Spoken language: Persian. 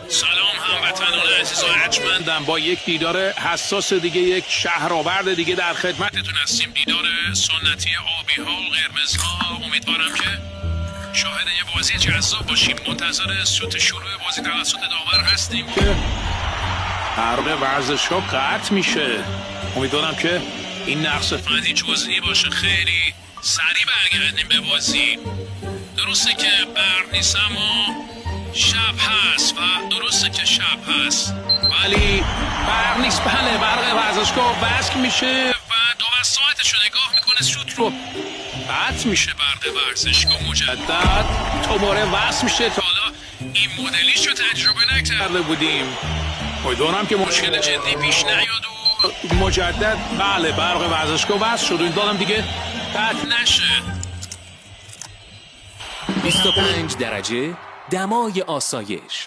سلام هموطنان عزیز و ارجمندم. با یک دیدار حساس دیگه، یک شهرآورد دیگه در خدمتتون هستیم. دیدار سنتی آبی ها و قرمز ها. امیدوارم که شاهد یه بازی جذاب باشیم. منتظر سوت شروع بازی توسط داور هستیم که حرق ورزش ها قطع میشه. امیدوارم که این نقص فنی جزئی باشه. خیلی سریع برگردیم به بازی. درسته که برق نیست اما شب هست و درسته که شب هست ولی برق نیست. بله، برق ورزشگاه وصل میشه و دو ساعتشو نگاه میکنه شوت رو قطع میشه. برق ورزشگاه مجدد دوباره وصل میشه. تا حالا این مدلیش رو تجربه نکرده بودیم. امیدوارم که مشکل جدی پیش نیاد و مجدد بله برق ورزشگاه وصل شد و این دارم دیگه قطع نشه. 25 درجه دمای آسایش.